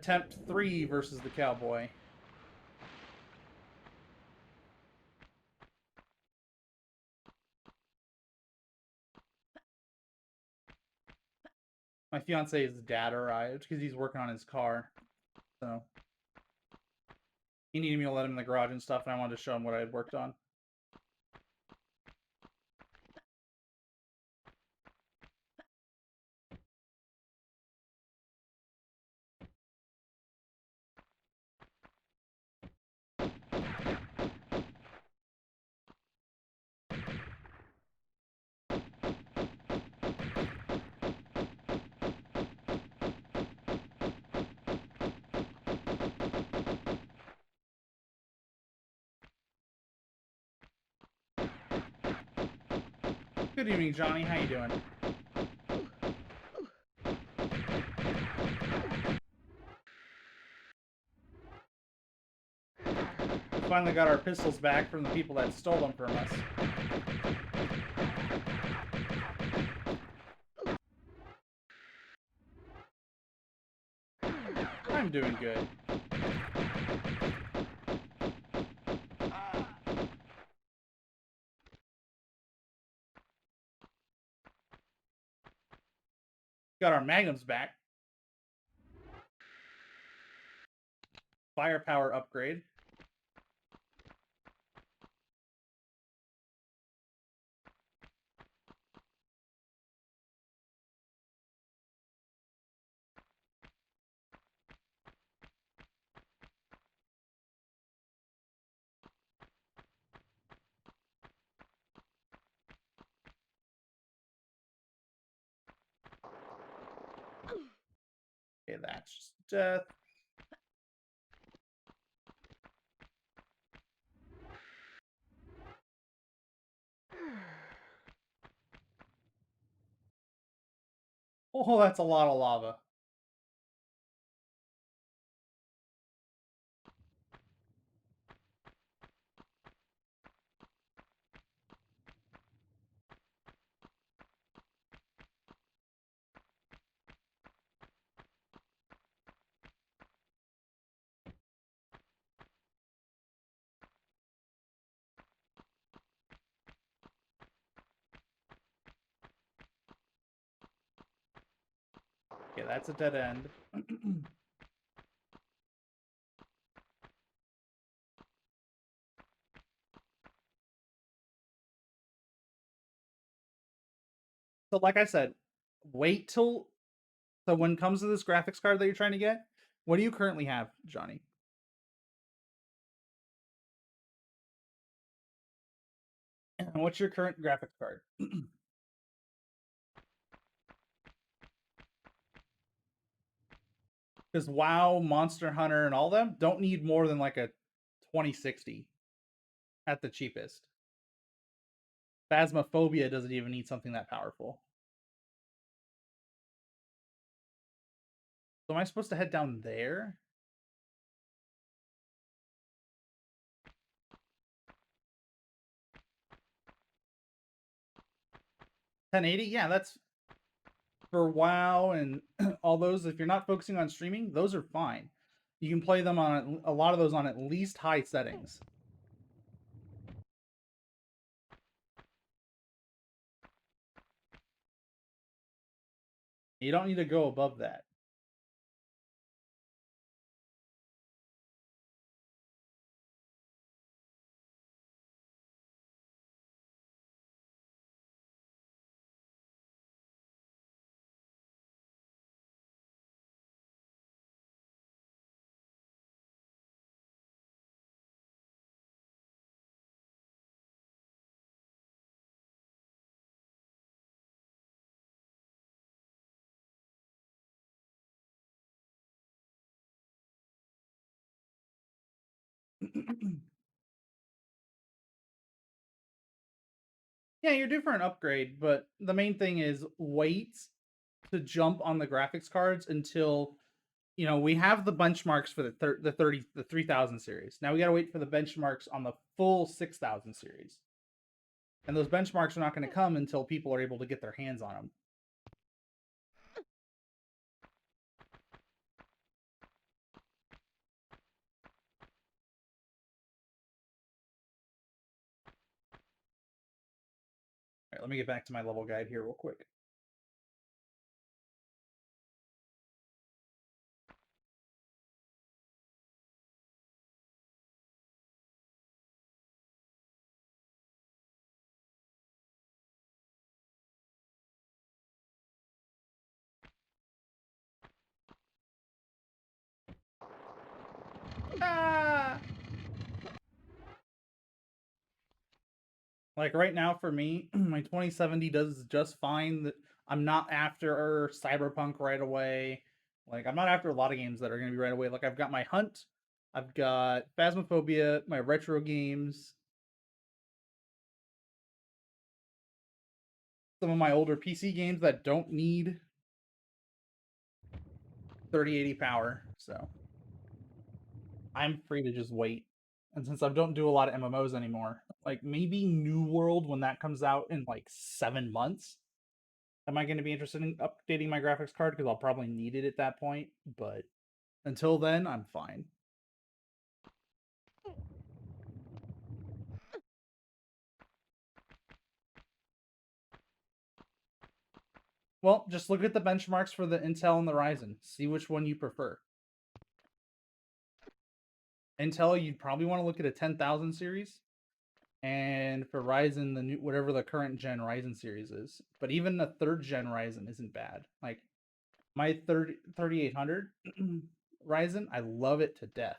attempt 3 versus the Cowboy. My fiance's dad arrived because he's working on his car. So he needed me to let him in the garage and stuff, and I wanted to show him what I had worked on. Good evening, Johnny. How you doing? We finally got our pistols back from the people that stole them from us. I'm doing good. Got our magnums back. Firepower upgrade. Okay, that's just death. Oh, that's a lot of lava. Okay, that's a dead end. So like I said, wait till... So when it comes to this graphics card that you're trying to get, what do you currently have, Johnny? And what's your current graphics card? Because WoW, Monster Hunter, and all them don't need more than like a 2060 at the cheapest. Phasmophobia doesn't even need something that powerful. So am I supposed to head down there? $1080? Yeah, that's for WoW and all those. If you're not focusing on streaming, those are fine. You can play them on a lot of those on at least high settings. You don't need to go above that. Yeah, you're due for an upgrade, but the main thing is wait to jump on the graphics cards until we have the benchmarks for the 3000 series. Now we got to wait for the benchmarks on the full 6000 series. And those benchmarks are not going to come until people are able to get their hands on them. let me get back to my level guide here real quick. Ah! Like right now for me, my 2070 does just fine. I'm not after Cyberpunk right away. Like I'm not after a lot of games that are going to be right away. Like I've got my Hunt, I've got Phasmophobia, my retro games, some of my older PC games that don't need 3080 power. So I'm free to just wait. And since I don't do a lot of MMOs anymore, like maybe New World when that comes out in like 7 months, am I going to be interested in updating my graphics card? Because I'll probably need it at that point. But until then, I'm fine. Well, just look at the benchmarks for the Intel and the Ryzen. See which one you prefer. Intel, you'd probably want to look at a 10,000 series. And for Ryzen, the new whatever the current gen Ryzen series is. But even the third gen Ryzen isn't bad. Like my 3800 Ryzen, I love it to death.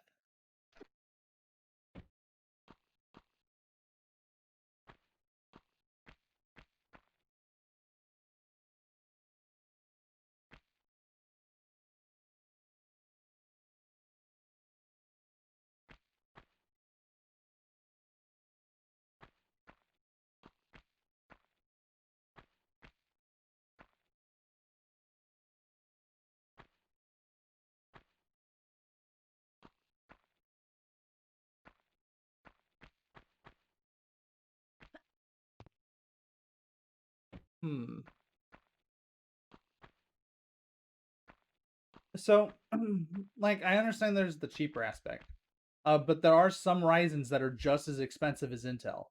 Hmm. So, like, I understand there's the cheaper aspect, but there are some Ryzens that are just as expensive as Intel.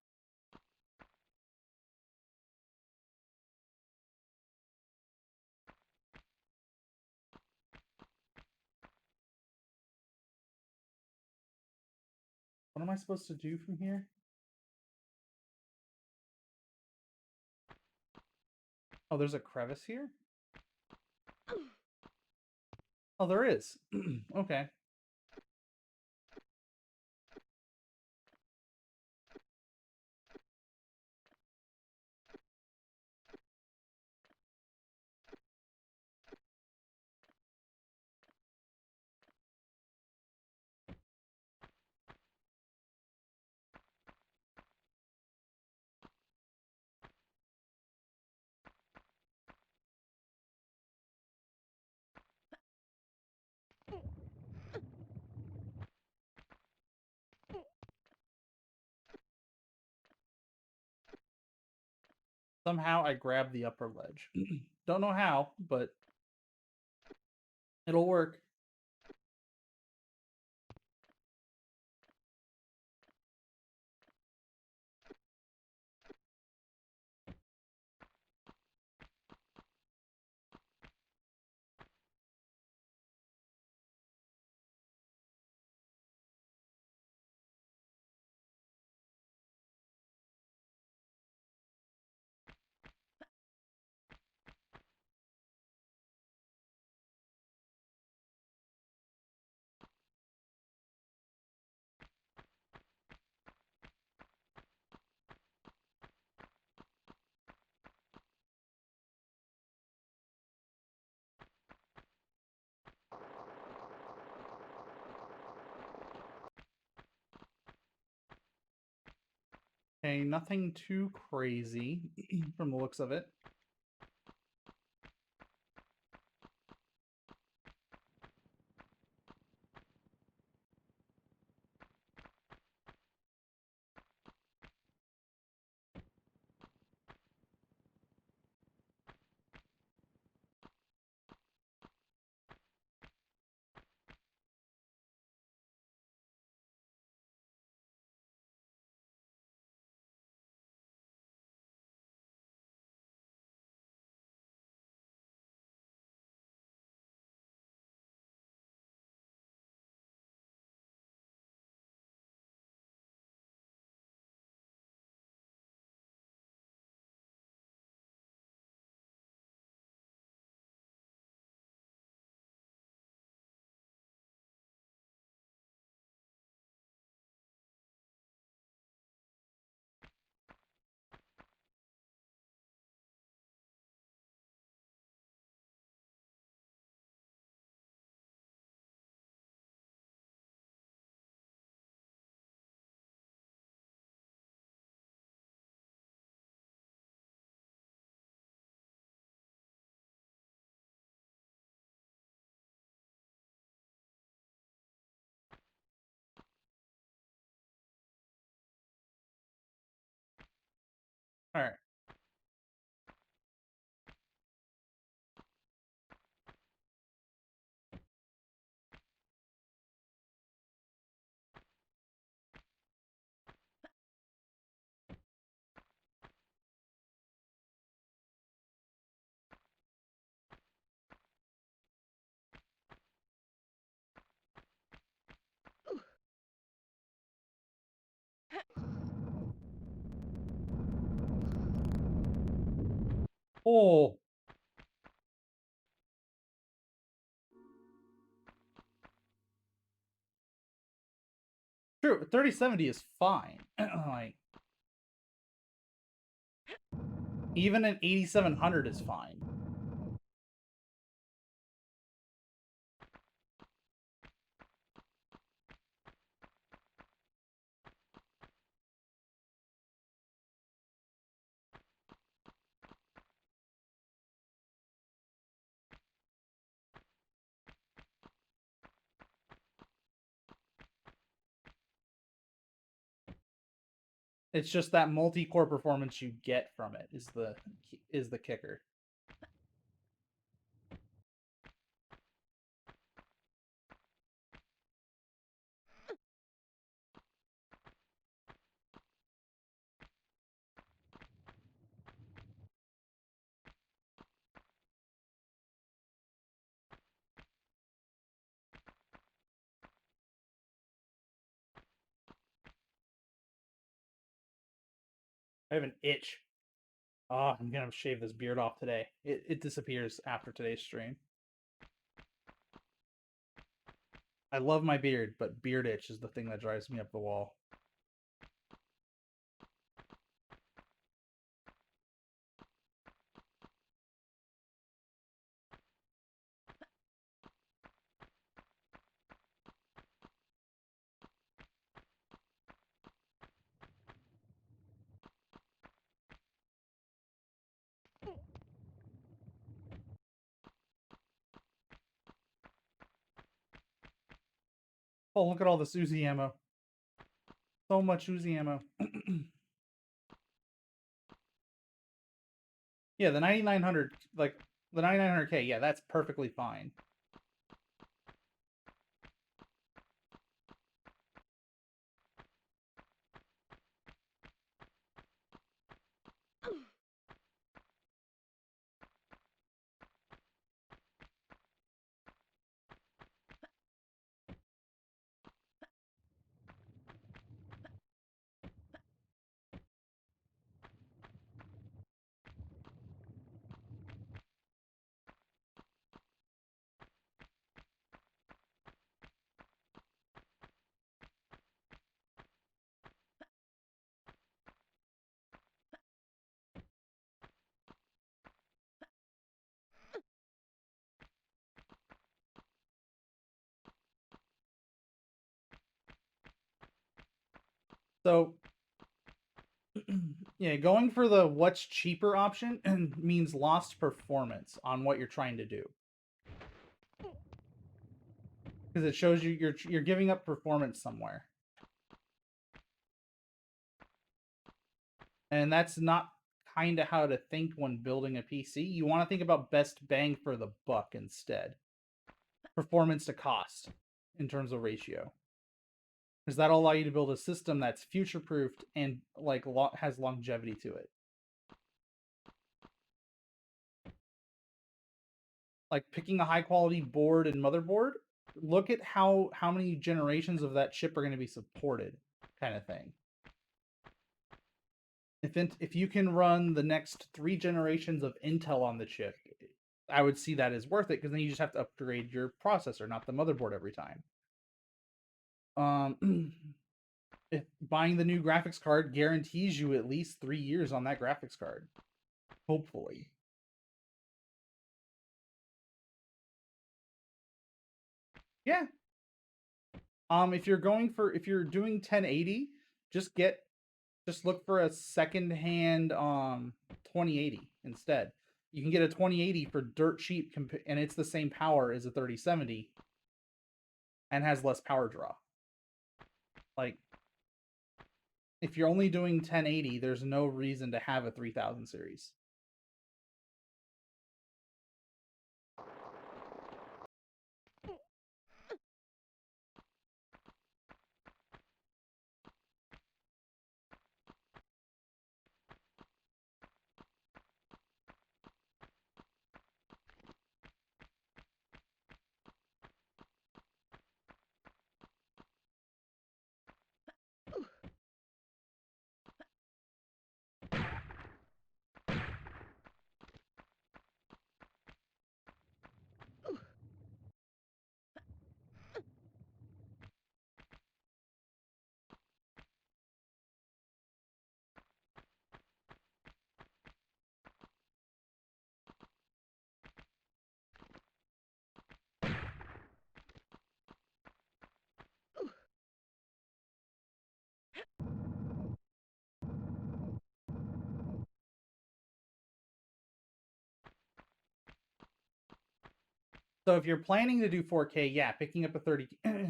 What am I supposed to do from here? Oh, there's a crevice here? Oh, there is. Okay. Somehow I grabbed the upper ledge. Don't know how, but it'll work. Okay, nothing too crazy from the looks of it. Oh, true. 3070 is fine. Like even an 8700 is fine. It's just that multi-core performance you get from it is the kicker. I have an itch. Oh, I'm gonna shave this beard off today. It disappears after today's stream. I love my beard, but beard itch is the thing that drives me up the wall. Oh, look at all this Uzi ammo. So much Uzi ammo. Yeah, the 9900, like the 9900K, yeah, that's perfectly fine. So, yeah, going for the what's cheaper option means lost performance on what you're trying to do. Because it shows you're giving up performance somewhere. And that's not kind of how to think when building a PC. You want to think about best bang for the buck instead. Performance to cost in terms of ratio. Because that'll allow you to build a system that's future proofed and like has longevity to it. Like picking a high quality board and motherboard, look at how many generations of that chip are going to be supported, kind of thing. If you can run the next 3 generations of Intel on the chip, I would see that as worth it because then you just have to upgrade your processor, not the motherboard every time. If buying the new graphics card guarantees you at least 3 years on that graphics card, hopefully. Yeah. If you're doing 1080, just look for a second-hand 2080 instead. You can get a 2080 for dirt cheap, and it's the same power as a 3070, and has less power draw. Like, if you're only doing 1080, there's no reason to have a 3000 series. So if you're planning to do 4K, yeah, picking up a 30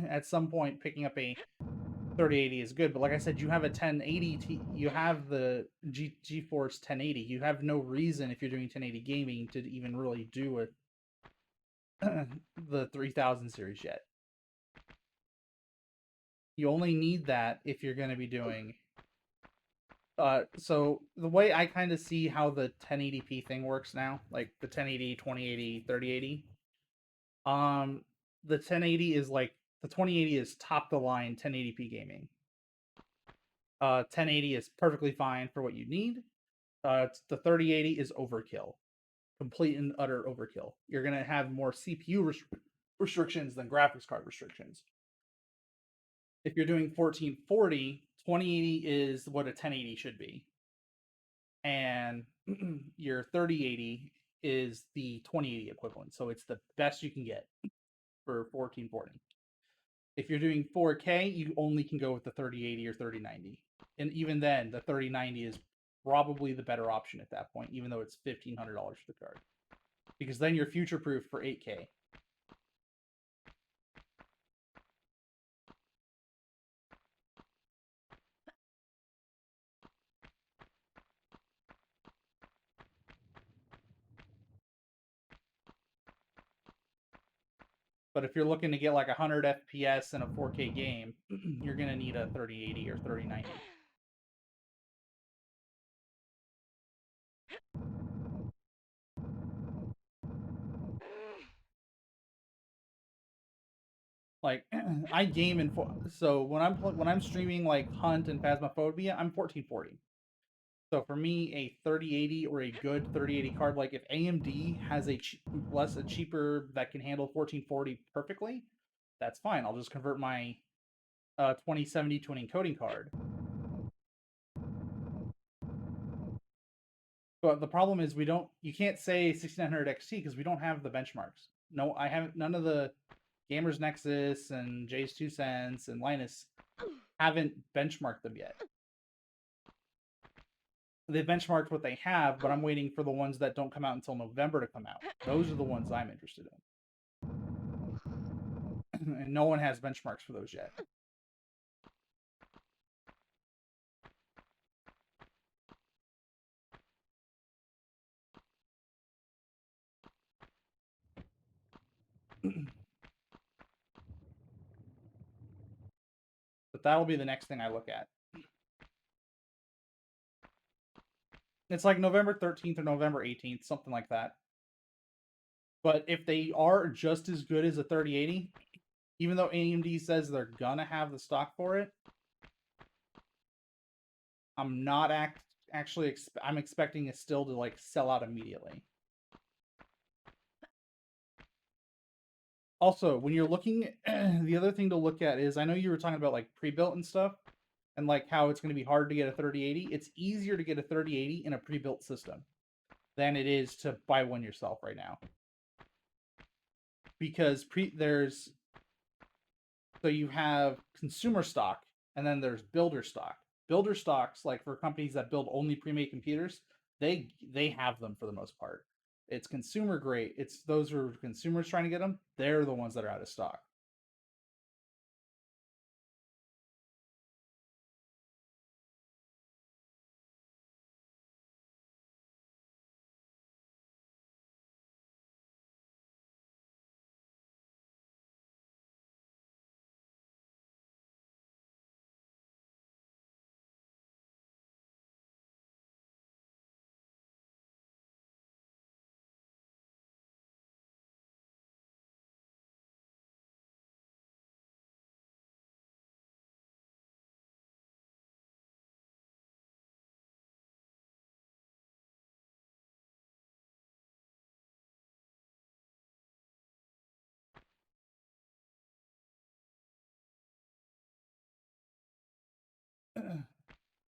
at some point, picking up a 3080 is good. But like I said, you have a 1080, you have the GeForce 1080. You have no reason if you're doing 1080 gaming to even really do it the 3000 series yet. You only need that if you're going to be doing. So the way I kind of see how the 1080p thing works now, like the 1080, 2080, 3080, the 1080 is like the 2080 is top the line 1080p gaming. 1080 is perfectly fine for what you need. The 3080 is overkill, complete and utter overkill. You're gonna have more CPU restrictions than graphics card restrictions. If you're doing 1440, 2080 is what a 1080 should be, and your 3080 is the 2080 equivalent. So it's the best you can get for 1440. If you're doing 4K, you only can go with the 3080 or 3090. And even then, the 3090 is probably the better option at that point, even though it's $1,500 for the card. Because then you're future proof for 8K. But if you're looking to get like 100 FPS in a 4K game, you're going to need a 3080 or 3090. Like I game in so when I'm streaming like Hunt and Phasmophobia, I'm 1440. So for me, a 3080 or a good 3080 card, like if AMD has a cheaper that can handle 1440 perfectly, that's fine. I'll just convert my 2070 to an encoding card. But the problem is you can't say 1600 XT because we don't have the benchmarks. No, I haven't. None of the Gamers Nexus and Jay's 2 Cents and Linus haven't benchmarked them yet. They benchmarked what they have, but I'm waiting for the ones that don't come out until November to come out. Those are the ones I'm interested in. And no one has benchmarks for those yet. But that'll be the next thing I look at. It's like November 13th or November 18th, something like that. But if they are just as good as a 3080, even though AMD says they're gonna have the stock for it, I'm not actually I'm expecting it still to like sell out immediately. Also, when you're looking, the other thing to look at is I know you were talking about like pre-built and stuff, and like how it's going to be hard to get a 3080. It's easier to get a 3080 in a pre-built system than it is to buy one yourself right now. Because so you have consumer stock and then there's builder stock. Builder stocks, like for companies that build only pre-made computers, they have them for the most part. It's consumer grade. It's those who are consumers trying to get them. They're the ones that are out of stock.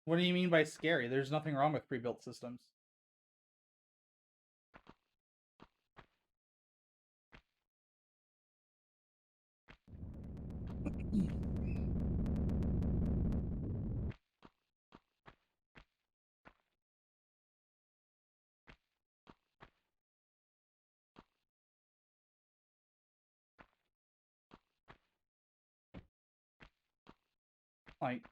What do you mean by scary? There's nothing wrong with pre-built systems. Like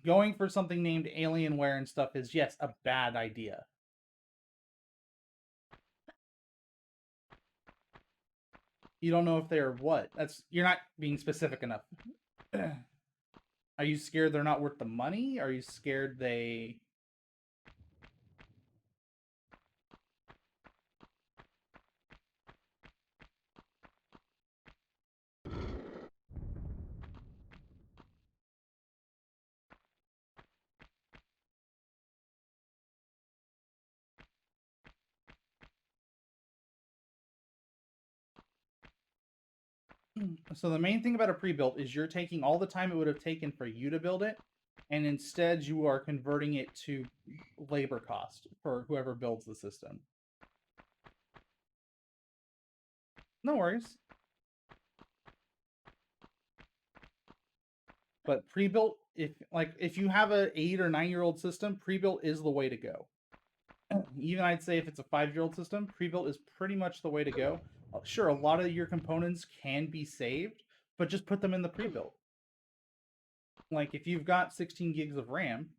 going for something named Alienware and stuff is, yes, a bad idea. You don't know if they're what. You're not being specific enough. Are you scared they're not worth the money? Are you scared they... So the main thing about a pre-built is you're taking all the time it would have taken for you to build it, and instead you are converting it to labor cost for whoever builds the system. No worries. But pre-built, if you have a 8 or 9-year-old system, pre-built is the way to go. Even I'd say if it's a 5-year-old system, pre-built is pretty much the way to go. Sure, a lot of your components can be saved, but just put them in the pre-built. Like if you've got 16 gigs of RAM,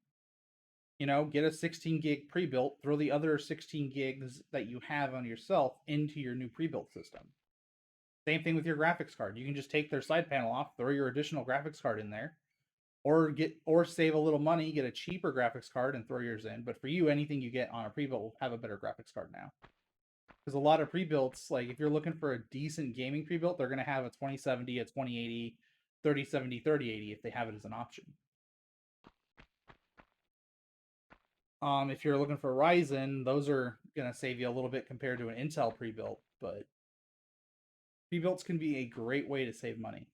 get a 16 gig pre-built, throw the other 16 gigs that you have on yourself into your new pre-built system. Same thing with your graphics card. You can just take their side panel off, throw your additional graphics card in there, or save a little money, get a cheaper graphics card and throw yours in. But for you, anything you get on a pre-built will have a better graphics card now. Because a lot of pre-builts, like if you're looking for a decent gaming pre-built, they're going to have a 2070, a 2080, 3070, 3080 if they have it as an option. If you're looking for Ryzen, those are going to save you a little bit compared to an Intel pre-built, but pre-builts can be a great way to save money.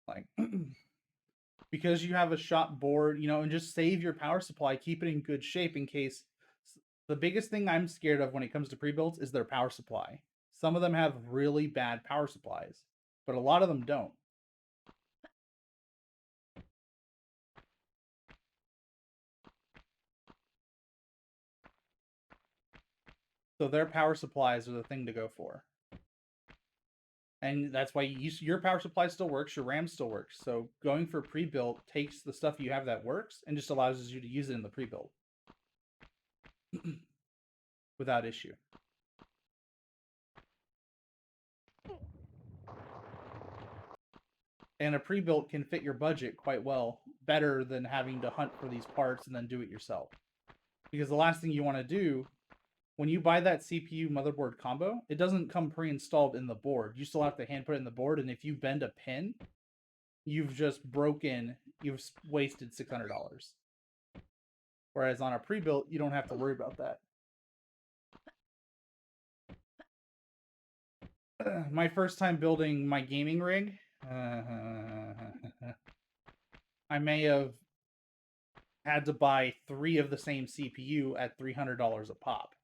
Like, because you have a shop board, and just save your power supply, keep it in good shape in case. The biggest thing I'm scared of when it comes to pre-builds is their power supply. Some of them have really bad power supplies, but a lot of them don't. So their power supplies are the thing to go for. And that's why your power supply still works, your RAM still works. So going for pre-built takes the stuff you have that works and just allows you to use it in the pre-built without issue. And a pre-built can fit your budget quite well, better than having to hunt for these parts and then do it yourself. Because the last thing you want to do, when you buy that CPU motherboard combo, it doesn't come pre-installed in the board. You still have to hand put it in the board, and if you bend a pin, you've wasted $600. Whereas on a pre-built, you don't have to worry about that. My first time building my gaming rig, I may have had to buy 3 of the same CPU at $300 a pop.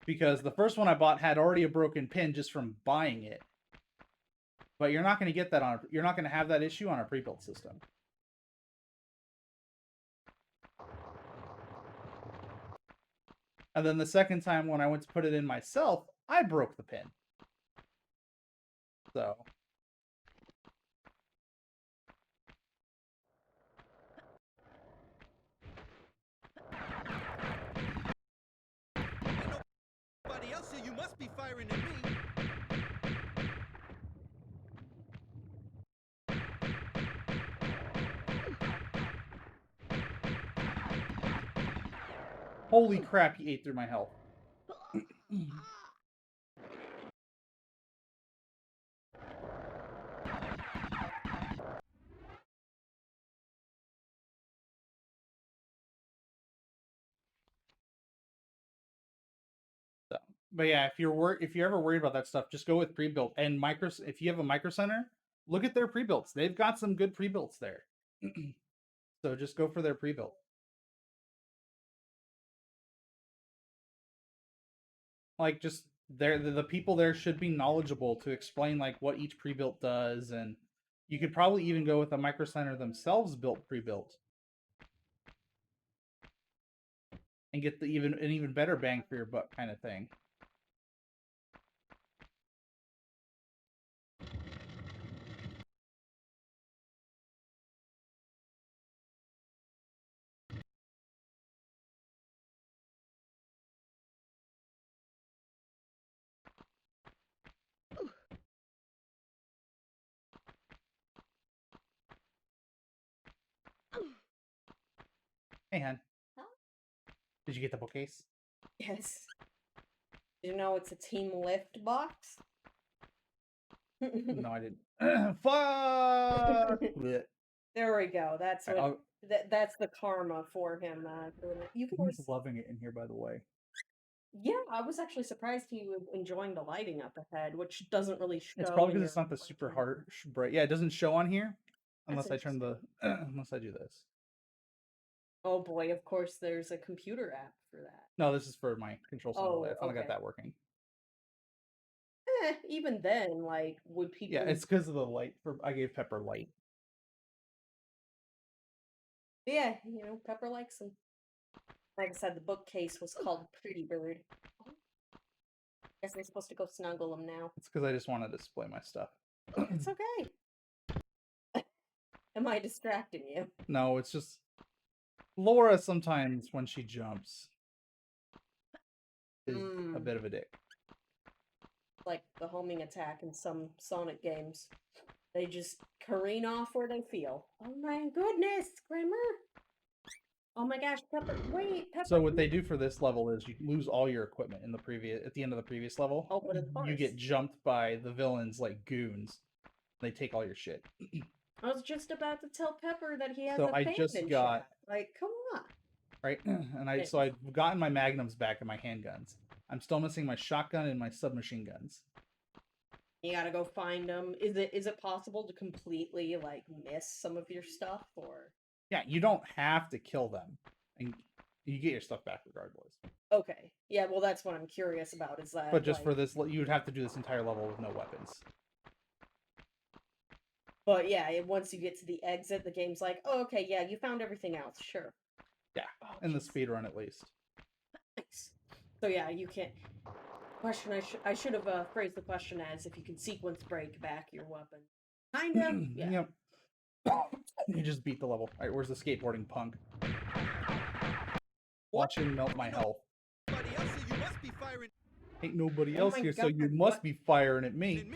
Because the first one I bought had already a broken pin just from buying it. But you're not going to get that you're not going to have that issue on a pre-built system. And then the second time when I went to put it in myself, I broke the pin. So Nobody else here, you must be firing at me. holy crap, he ate through my health. So, but yeah, if you're ever worried about that stuff, just go with pre-built. And if you have a Micro Center, look at their pre-builts. They've got some good pre-builts there. So just go for their pre-built. Like, just The people there should be knowledgeable to explain like what each pre-built does, and you could probably even go with a micro center themselves built pre-built and get the an even better bang for your buck kind of thing. Hey, hon. Huh? Did you get the bookcase? Yes. Did you know it's a team lift box? No, I didn't. Fuck! Blech. There we go. That's Alright, what that's the karma for him. Doing it. You can always, he's loving it in here, by the way. yeah, I was actually surprised he was enjoying the lighting up ahead, which doesn't really show. It's probably in because it's your not the super camera. hard bright. Yeah, it doesn't show on here That's unless I turn the unless I do this. Oh boy, of course there's a computer app for that. No, this is for my control center. Oh, I finally got okay. that working. Even then, like, would people? Yeah, it's because of the light. I gave Pepper light. Yeah, you know, Pepper likes them. Like I said, the bookcase was called Pretty Bird. Guess we're supposed to go snuggle him now. It's because I just want to display my stuff. It's okay. Am I distracting you? No, it's just Laura sometimes when she jumps is a bit of a dick. Like the homing attack in some Sonic games. They just careen off where they feel. Oh my goodness, Grimmer! Oh my gosh, Pepper, wait, Pepper. So what they do for this level is you lose all your equipment in the at the end of the previous level. Oh, but of course. You get jumped by the villains like goons. They take all your shit. I was just about to tell Pepper that he has So a I fan just in got- chat. Like, come on. Right? And so I've gotten my magnums back and my handguns. I'm still missing my shotgun and my submachine guns. You gotta go find them. Is it possible to completely like miss some of your stuff, or? Yeah, you don't have to kill them, and you get your stuff back regardless. Okay, yeah. Well, that's what I'm curious about. Is that? But just like... for this, you would have to do this entire level with no weapons. But yeah, once you get to the exit, the game's like, oh, okay, yeah, you found everything else, sure. Yeah, oh, in the speed run at least. Nice. So yeah, you can't. Question I should have phrased the question as if you can sequence break back your weapon. Kind of. Yeah. Yep. You just beat the level. All right, where's the skateboarding punk? Watch him melt my health. Ain't nobody else here, so you must be firing at me.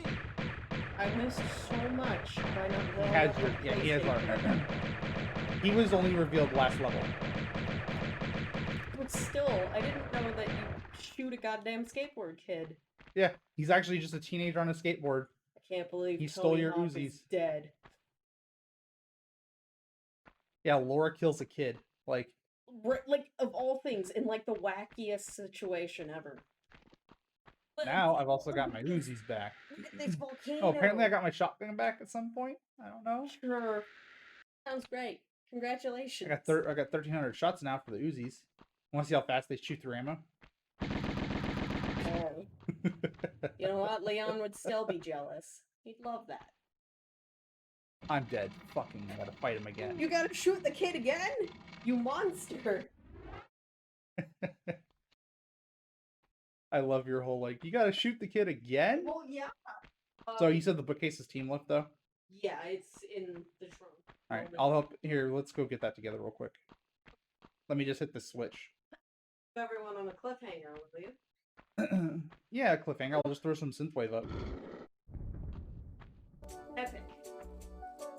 I missed so much by not He blowing has up your, your yeah, he has our. PlayStation. He was only revealed last level. But still, I didn't know that you shoot a goddamn skateboard kid. Yeah, he's actually just a teenager on a skateboard. I can't believe He Tony stole your Hawk Uzis. is dead. Yeah, Laura kills a kid. Like of all things, in like the wackiest situation ever. now, I've also got my Uzis back. Look at this volcano. Oh, apparently I got my shotgun back at some point. I don't know. Sure. Sounds great. Congratulations. I got 1,300 shots now for the Uzis. Want to see how fast they shoot through ammo? Oh. You know what? Leon would still be jealous. He'd love that. I'm dead. Fucking, I gotta fight him again. You gotta shoot the kid again? You monster. I love your whole, like, you gotta shoot the kid again? Well, yeah. So you said the bookcase is team lift, though? Yeah, it's in the trunk. Alright, I'll help. Here, let's go get that together real quick. Let me just hit the switch. Everyone on a cliffhanger, will you? Yeah, cliffhanger. I'll just throw some synthwave up.